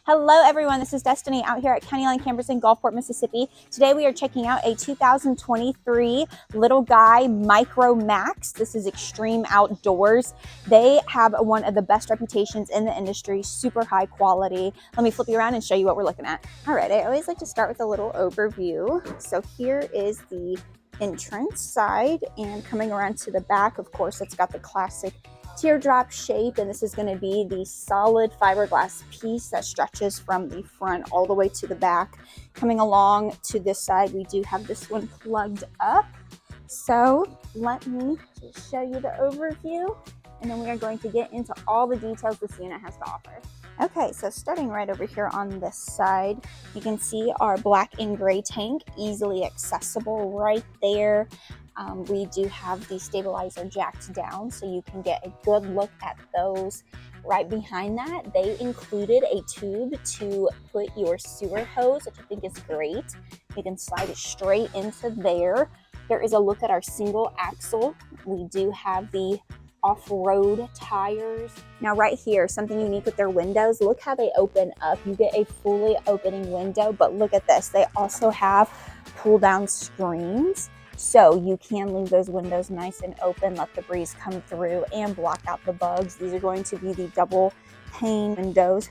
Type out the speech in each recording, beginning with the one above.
Hello everyone, this is Destiny out here at County Line Campers in Gulfport, Mississippi. Today we are checking out a 2023 Little Guy Micromax. This is extreme outdoors. They have one of the best reputations in the industry, super high quality. Let me flip you around and show you what we're looking at. All right, I always like to start with a little overview. So here is the entrance side, and coming around to the back, of course, it's got the classic teardrop shape, and this is going to be the solid fiberglass piece that stretches from the front all the way to the back. Coming along to this side, we do have this one plugged up. So let me just show you the overview, and then we are going to get into all the details this unit has to offer. Okay, so starting right over here on this side, you can see our black and gray tank, easily accessible right there. We do have the stabilizer jacked down, so you can get a good look at those. Right behind that, they included a tube to put your sewer hose, which I think is great. You can slide it straight into there. There is a look at our single axle. We do have the off-road tires. Now right here, something unique with their windows, look how they open up. You get a fully opening window, but look at this. They also have pull-down screens. So you can leave those windows nice and open, let the breeze come through and block out the bugs. These are going to be the double pane windows.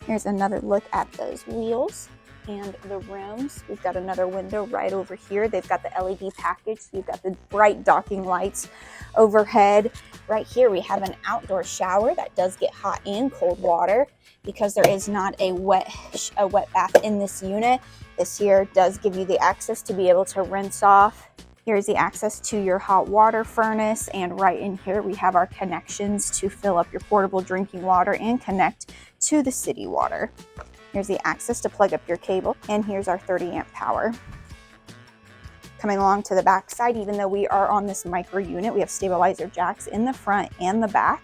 Here's another look at those wheels and the rims. We've got another window right over here. They've got the LED package. So you've got the bright docking lights overhead. Right here we have an outdoor shower that does get hot and cold water. Because there is not a wet bath in this unit, this here does give you the access to be able to rinse off. Here's the access to your hot water furnace, and right in here we have our connections to fill up your portable drinking water and connect to the city water. Here's the access to plug up your cable, and here's our 30 amp power. Coming along to the back side, even though we are on this micro unit, we have stabilizer jacks in the front and the back.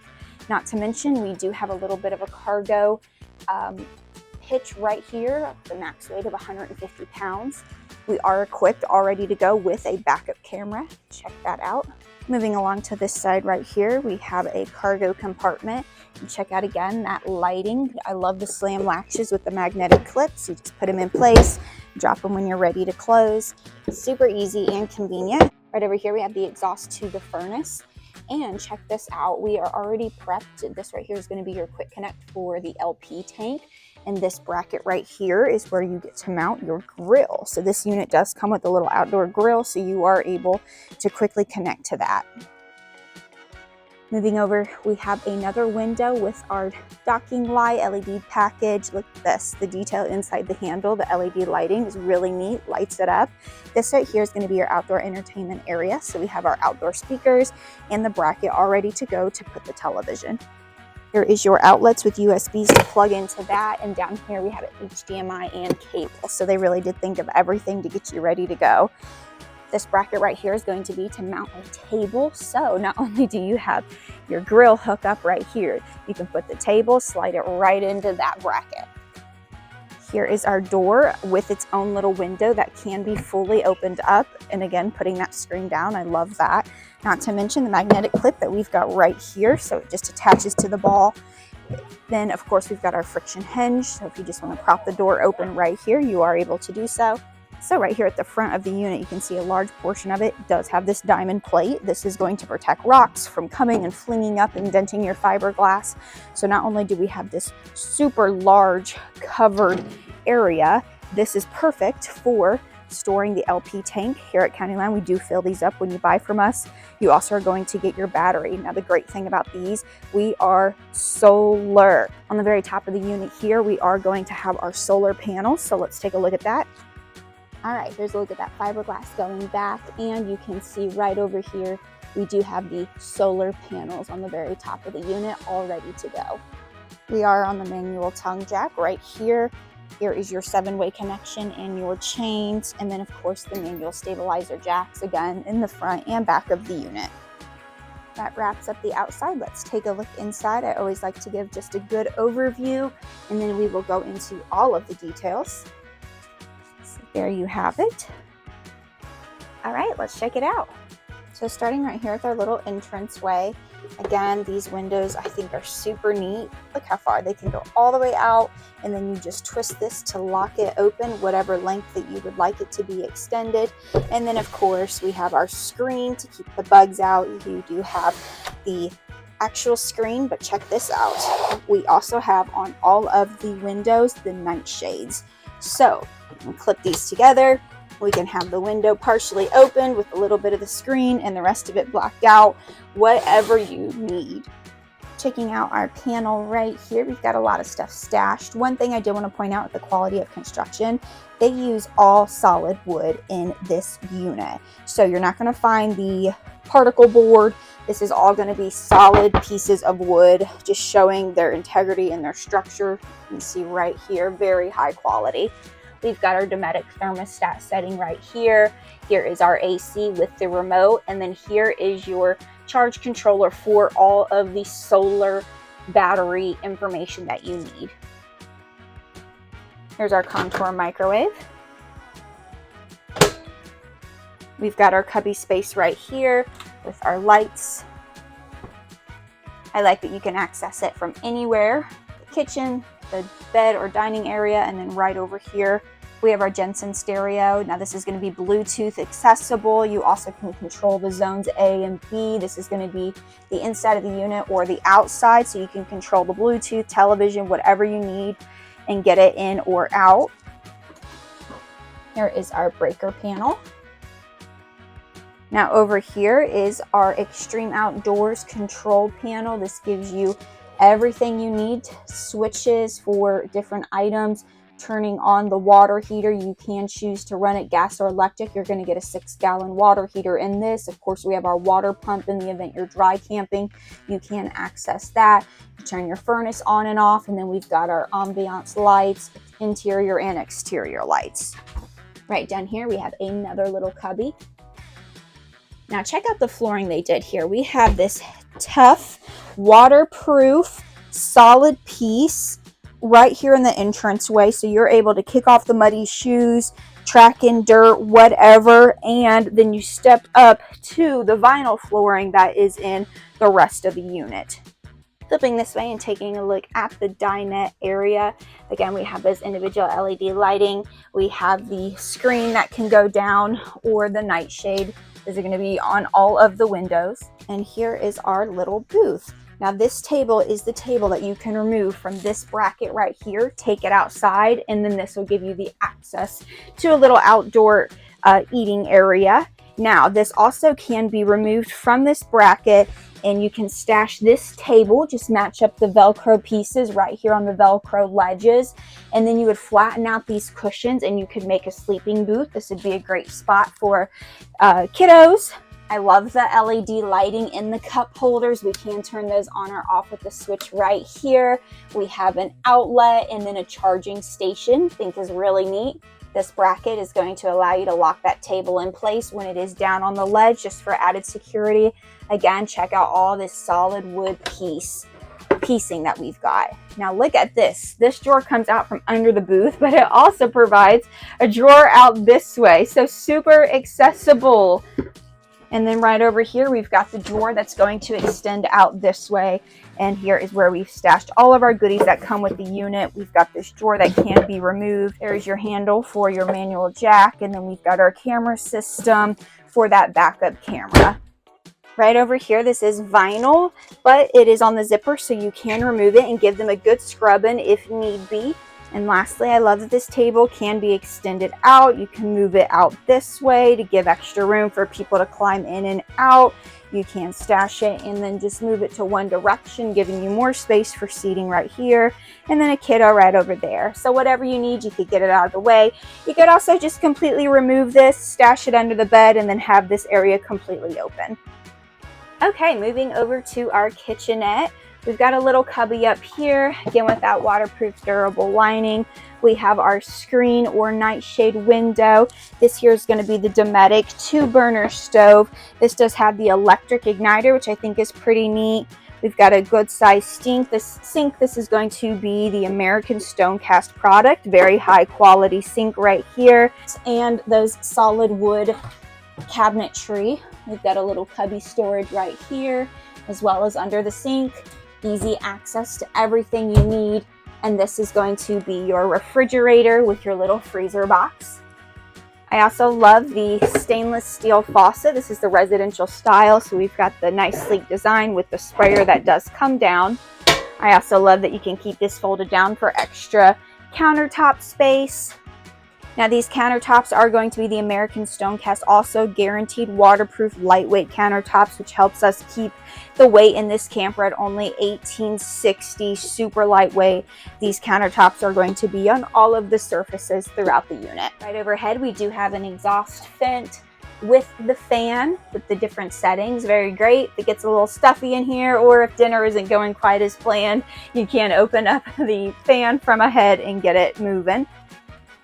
Not to mention, we do have a little bit of a cargo hitch right here, the max weight of 150 pounds. We are equipped, all ready to go with a backup camera. Check that out. Moving along to this side right here, we have a cargo compartment. And check out again that lighting. I love the slam latches with the magnetic clips. You just put them in place, drop them when you're ready to close. Super easy and convenient. Right over here, we have the exhaust to the furnace. And check this out, we are already prepped. This right here is going to be your quick connect for the LP tank. And this bracket right here is where you get to mount your grill. So this unit does come with a little outdoor grill, so you are able to quickly connect to that. Moving over, we have another window with our docking light LED package. Look at this, the detail inside the handle, the LED lighting is really neat, lights it up. This right here is going to be your outdoor entertainment area. So we have our outdoor speakers and the bracket all ready to go to put the television. Here is your outlets with USBs to plug into that. And down here we have an HDMI and cable. So they really did think of everything to get you ready to go. This bracket right here is going to be to mount a table. So not only do you have your grill hook up right here, you can put the table, slide it right into that bracket. Here is our door with its own little window that can be fully opened up. And again, putting that screen down, I love that. Not to mention the magnetic clip that we've got right here. So it just attaches to the ball. Then of course we've got our friction hinge. So if you just want to prop the door open right here, you are able to do so. So right here at the front of the unit, you can see a large portion of it does have this diamond plate. This is going to protect rocks from coming and flinging up and denting your fiberglass. So not only do we have this super large covered area, this is perfect for storing the LP tank. Here at County Line, we do fill these up when you buy from us. You also are going to get your battery. Now the great thing about these, we are solar. On the very top of the unit here, we are going to have our solar panels. So let's take a look at that. All right, here's a look at that fiberglass going back, and you can see right over here, we do have the solar panels on the very top of the unit all ready to go. We are on the manual tongue jack right here. Here is your 7-way connection and your chains, and then of course the manual stabilizer jacks again in the front and back of the unit. That wraps up the outside. Let's take a look inside. I always like to give just a good overview, and then we will go into all of the details. So there you have it. All right, let's check it out. So starting right here with our little entranceway, Again, these windows I think are super neat. Look how far they can go all the way out, and then you just twist this to lock it open, whatever length that you would like it to be extended. And then of course we have our screen to keep the bugs out. You do have the actual screen, but check this out. We also have on all of the windows the night shades. So you can clip these together. We can have the window partially opened with a little bit of the screen and the rest of it blacked out, whatever you need. Checking out our panel right here, we've got a lot of stuff stashed. One thing I do want to point out with the quality of construction, they use all solid wood in this unit. So you're not going to find the particle board. This is all going to be solid pieces of wood, just showing their integrity and their structure. You can see right here, very high quality. We've got our Dometic thermostat setting right here. Here is our AC with the remote, and then here is your charge controller for all of the solar battery information that you need. Here's our contour microwave. We've got our cubby space right here with our lights. I like that you can access it from anywhere, the kitchen, the bed or dining area, and then right over here we have our Jensen stereo. Now this is going to be Bluetooth accessible. You also can control the zones A and B. This is going to be the inside of the unit or the outside, so you can control the Bluetooth, television, whatever you need, and get it in or out. Here is our breaker panel. Now over here is our Extreme Outdoors control panel. This gives you everything you need, switches for different items, turning on the water heater. You can choose to run it gas or electric. You're going to get a 6-gallon water heater in this. Of course, we have our water pump in the event you're dry camping. You can access that. You turn your furnace on and off, and then we've got our ambiance lights, interior and exterior lights. Right down here, we have another little cubby. Now check out the flooring they did here. We have this tough, waterproof, solid piece right here in the entranceway, so you're able to kick off the muddy shoes, track in dirt, whatever, and then you step up to the vinyl flooring that is in the rest of the unit. Flipping this way and taking a look at the dinette area. Again, we have those individual LED lighting. We have the screen that can go down, or the nightshade. Those are going to be on all of the windows. And here is our little booth. Now this table is the table that you can remove from this bracket right here, take it outside, and then this will give you the access to a little outdoor eating area. Now this also can be removed from this bracket, and you can stash this table, just match up the Velcro pieces right here on the Velcro ledges, and then you would flatten out these cushions and you could make a sleeping booth. This would be a great spot for kiddos. I love the LED lighting in the cup holders. We can turn those on or off with the switch right here. We have an outlet and then a charging station. I think is really neat. This bracket is going to allow you to lock that table in place when it is down on the ledge, just for added security. Again, check out all this solid wood piecing that we've got. Now look at this. This drawer comes out from under the booth, but it also provides a drawer out this way. So super accessible. And then right over here, we've got the drawer that's going to extend out this way. And here is where we've stashed all of our goodies that come with the unit. We've got this drawer that can be removed. There's your handle for your manual jack. And then we've got our camera system for that backup camera. Right over here, this is vinyl, but it is on the zipper, so you can remove it and give them a good scrubbing if need be. And lastly, I love that this table can be extended out. You can move it out this way to give extra room for people to climb in and out. You can stash it and then just move it to one direction, giving you more space for seating right here, and then a kiddo right over there. So whatever you need, you could get it out of the way. You could also just completely remove this, stash it under the bed, and then have this area completely open. Okay, moving over to our kitchenette. We've got a little cubby up here, again with that waterproof durable lining. We have our screen or nightshade window. This here is going to be the Dometic 2-burner stove. This does have the electric igniter, which I think is pretty neat. We've got a good size sink. This is going to be the American Stonecast product. Very high quality sink right here. And those solid wood cabinetry. We've got a little cubby storage right here. as well as under the sink. Easy access to everything you need. And this is going to be your refrigerator with your little freezer box. I also love the stainless steel faucet. This is the residential style, so we've got the nice sleek design with the sprayer that does come down. I also love that you can keep this folded down for extra countertop space. Now these countertops are going to be the American Stonecast, also guaranteed waterproof lightweight countertops, which helps us keep the weight in this camper at only 1860, super lightweight. These countertops are going to be on all of the surfaces throughout the unit. Right overhead, we do have an exhaust vent with the fan with the different settings. Very great. If it gets a little stuffy in here, or if dinner isn't going quite as planned, you can open up the fan from ahead and get it moving.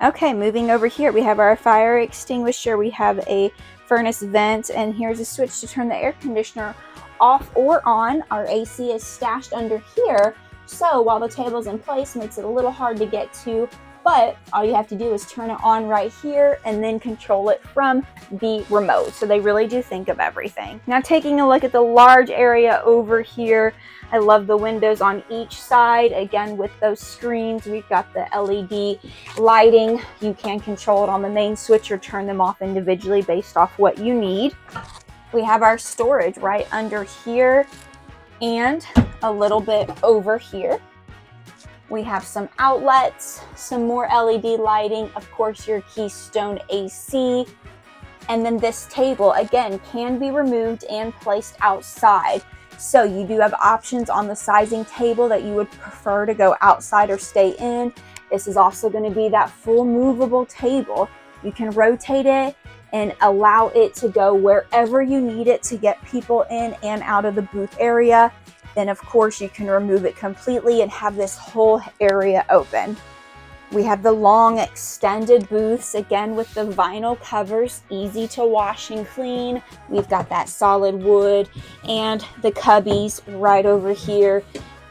Okay, moving over here, we have our fire extinguisher, we have a furnace vent, and here's a switch to turn the air conditioner off or on. Our AC is stashed under here, so while the table's in place, makes it a little hard to get to, but all you have to do is turn it on right here and then control it from the remote. So they really do think of everything. Now taking a look at the large area over here, I love the windows on each side. Again, with those screens, we've got the LED lighting. You can control it on the main switch or turn them off individually based off what you need. We have our storage right under here and a little bit over here. We have some outlets, some more LED lighting, of course your Keystone AC, and then this table, again, can be removed and placed outside. So you do have options on the sizing table that you would prefer to go outside or stay in. This is also going to be that full movable table. You can rotate it and allow it to go wherever you need it to get people in and out of the booth area. Then of course you can remove it completely and have this whole area open. We have the long extended booths, again with the vinyl covers, easy to wash and clean. We've got that solid wood and the cubbies right over here.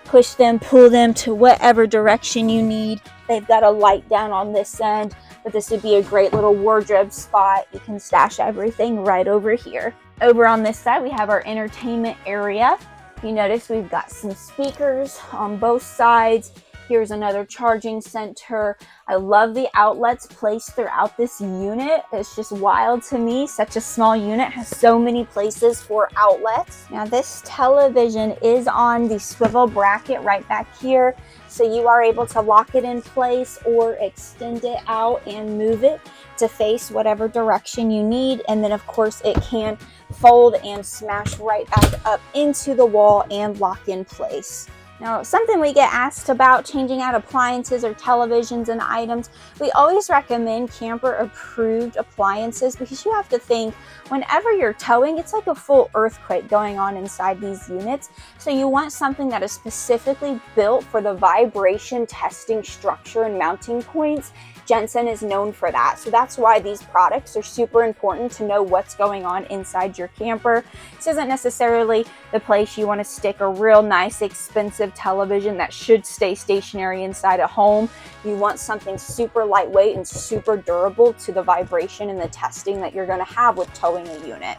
Push them, pull them to whatever direction you need. They've got a light down on this end, but this would be a great little wardrobe spot. You can stash everything right over here. Over on this side, we have our entertainment area. You notice we've got some speakers on both sides. Here's another charging center. I love the outlets placed throughout this unit. It's just wild to me. Such a small unit has so many places for outlets. Now this television is on the swivel bracket right back here. So you are able to lock it in place or extend it out and move it to face whatever direction you need. And then of course it can fold and smash right back up into the wall and lock in place. Now, something we get asked about changing out appliances or televisions and items, we always recommend camper approved appliances, because you have to think whenever you're towing, it's like a full earthquake going on inside these units. So you want something that is specifically built for the vibration testing structure and mounting points. Jensen is known for that. So that's why these products are super important to know what's going on inside your camper. This isn't necessarily the place you want to stick a real nice, expensive television that should stay stationary inside a home. You want something super lightweight and super durable to the vibration and the testing that you're going to have with towing a unit.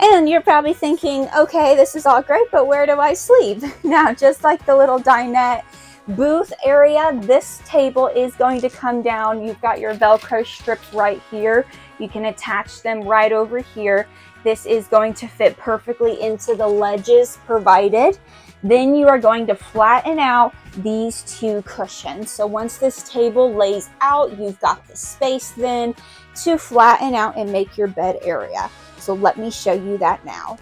And you're probably thinking, okay, this is all great, but where do I sleep? Now, just like the little dinette booth area, this table is going to come down. You've got your Velcro strips right here. You can attach them right over here. This is going to fit perfectly into the ledges provided. Then you are going to flatten out these two cushions. So once this table lays out, you've got the space then to flatten out and make your bed area. So let me show you that now.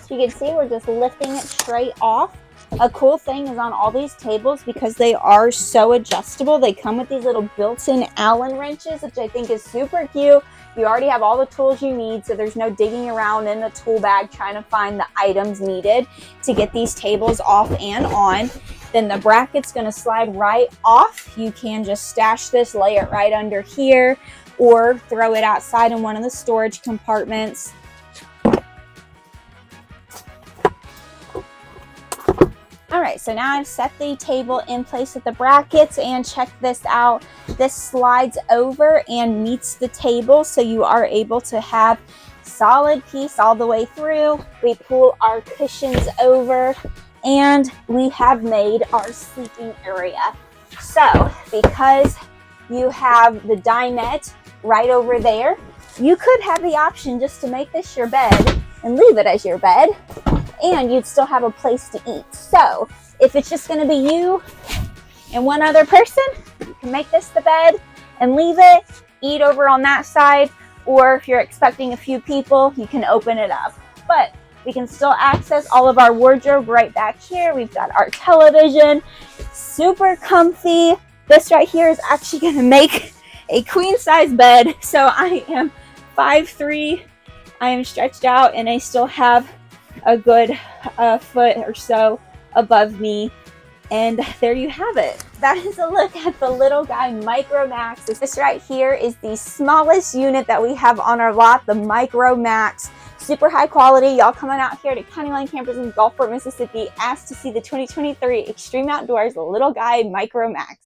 So you can see we're just lifting it straight off. A cool thing is on all these tables, because they are so adjustable, they come with these little built-in Allen wrenches, which I think is super cute. You already have all the tools you need, so there's no digging around in the tool bag trying to find the items needed to get these tables off and on. Then the bracket's going to slide right off. You can just stash this, lay it right under here, or throw it outside in one of the storage compartments. All right, so now I've set the table in place with the brackets, and check this out. This slides over and meets the table, so you are able to have solid piece all the way through. We pull our cushions over and we have made our sleeping area. So because you have the dinette right over there, you could have the option just to make this your bed and leave it as your bed, and you'd still have a place to eat. So if it's just going to be you and one other person, you can make this the bed and leave it, eat over on that side, or if you're expecting a few people, you can open it up. But we can still access all of our wardrobe right back here. We've got our television, super comfy. This right here is actually going to make a queen size bed. So I am 5'3". I am stretched out and I still have a good foot or so above me. And there you have it. That is a look at the Little Guy micromax. This right here is the smallest unit that we have on our lot, the micromax. Super high quality. Y'all coming out here to County Line Campers in Gulfport, Mississippi, asked to see the 2023 Extreme Outdoors Little Guy micromax.